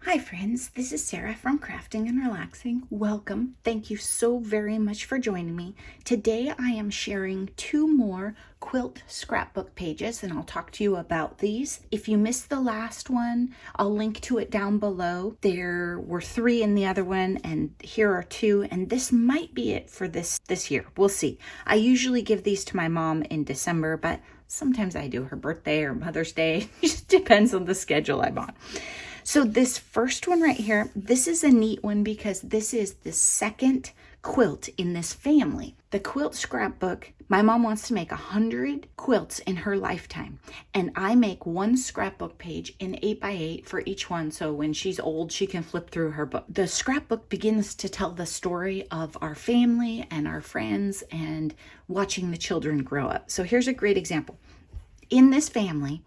Hi friends, this is Sarah from Crafting and Relaxing. Welcome. Thank you so very much for joining me. Today I am sharing 2 more quilt scrapbook pages and I'll talk to you about these. If you missed the last one, I'll link to it down below. There were 3 in the other one and here are 2, and this might be it for this year. We'll see. I usually give these to my mom in December, but sometimes I do her birthday or Mother's Day. It just depends on the schedule I'm on. So this first one right here, this is a neat one because this is the second quilt in this family. The quilt scrapbook, my mom wants to make 100 quilts in her lifetime. And I make 1 scrapbook page in 8x8 for each one. So when she's old, she can flip through her book. The scrapbook begins to tell the story of our family and our friends and watching the children grow up. So here's a great example. In this family,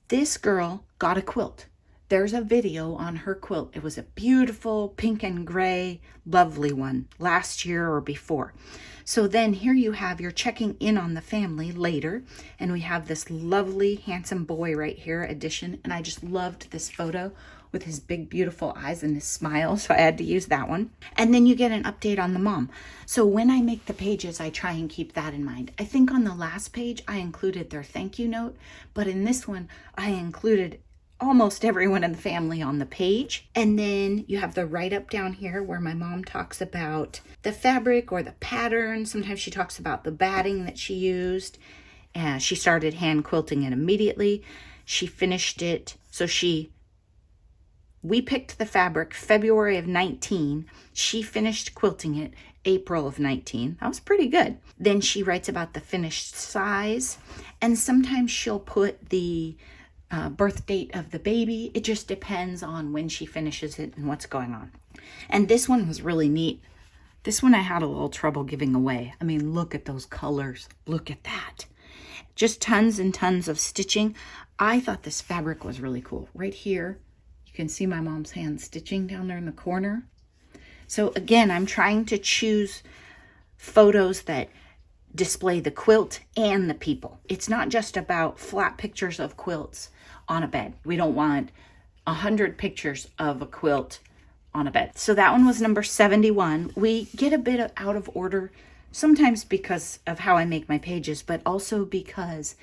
this girl got a quilt. There's a video on her quilt. It was a beautiful pink and gray, lovely one last year or before. So then here you have, you're checking in on the family later, and we have this lovely, handsome boy right here, edition. And I just loved this photo with his big, beautiful eyes and his smile. So I had to use that one. And then you get an update on the mom. So when I make the pages, I try and keep that in mind. I think on the last page, I included their thank you note, but in this one, I included almost everyone in the family on the page. And then you have the write-up down here where my mom talks about the fabric or the pattern. Sometimes she talks about the batting that she used. She started hand quilting it immediately. She finished it. So we picked the fabric February of 19. She finished quilting it April of 19. That was pretty good. Then she writes about the finished size. And sometimes she'll put the birth date of the baby. It just depends on when she finishes it and what's going on. And this one was really neat. This one I had a little trouble giving away. I mean, look at those colors. Look at that. Just tons and tons of stitching. I thought this fabric was really cool. Right here, you can see my mom's hand stitching down there in the corner. So again, I'm trying to choose photos that display the quilt and the people. It's not just about flat pictures of quilts on a bed. We don't want 100 pictures of a quilt on a bed. So that one was number 71. We get a bit out of order sometimes because of how I make my pages, but also because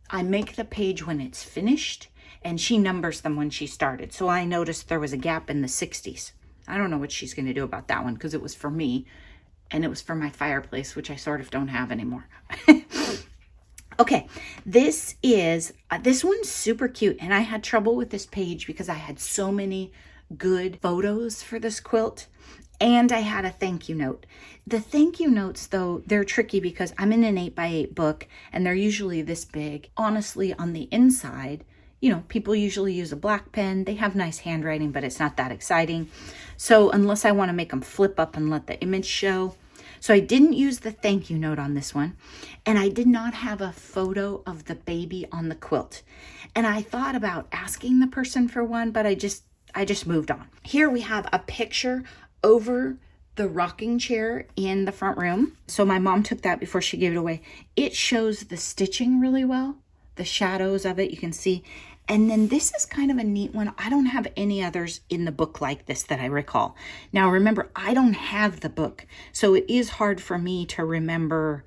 I make the page when it's finished and she numbers them when she started. So I noticed there was a gap in the 60s. I don't know what she's going to do about that one because it was for me. And it was for my fireplace, which I sort of don't have anymore. Okay, this one's super cute. And I had trouble with this page because I had so many good photos for this quilt. And I had a thank you note. The thank you notes, though, they're tricky because I'm in an 8x8 book and they're usually this big. Honestly, on the inside, you know, people usually use a black pen. They have nice handwriting, but it's not that exciting. So unless I want to make them flip up and let the image show. So I didn't use the thank you note on this one. And I did not have a photo of the baby on the quilt. And I thought about asking the person for one, but I just moved on. Here we have a picture over the rocking chair in the front room. So my mom took that before she gave it away. It shows the stitching really well. The shadows of it, you can see. And then this is kind of a neat one. I don't have any others in the book like this that I recall. Now remember, I don't have the book, so it is hard for me to remember,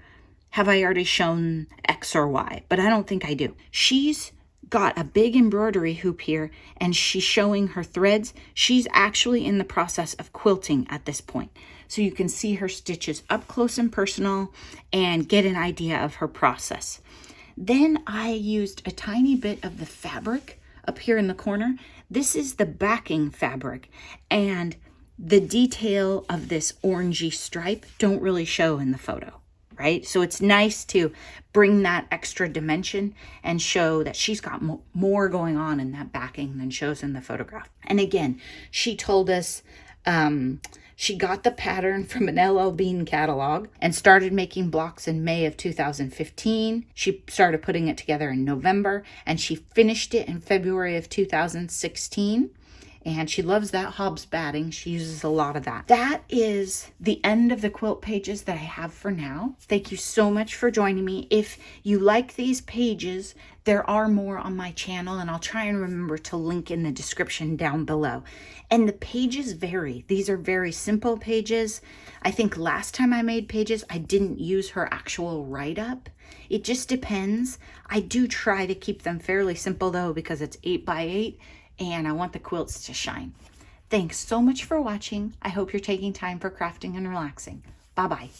have I already shown X or Y? But I don't think I do. She's got a big embroidery hoop here and she's showing her threads. She's actually in the process of quilting at this point. So you can see her stitches up close and personal and get an idea of her process. Then I used a tiny bit of the fabric up here in the corner. This is the backing fabric, and the detail of this orangey stripe don't really show in the photo, right? So it's nice to bring that extra dimension and show that she's got more going on in that backing than shows in the photograph. And again, she told us she got the pattern from an LL Bean catalog and started making blocks in May of 2015. She started putting it together in November and she finished it in February of 2016. And she loves that Hobbs batting. She uses a lot of that. That is the end of the quilt pages that I have for now. Thank you so much for joining me. If you like these pages, there are more on my channel, and I'll try and remember to link in the description down below. And the pages vary. These are very simple pages. I think last time I made pages, I didn't use her actual write-up. It just depends. I do try to keep them fairly simple though, because it's 8x8 and I want the quilts to shine. Thanks so much for watching. I hope you're taking time for crafting and relaxing. Bye-bye.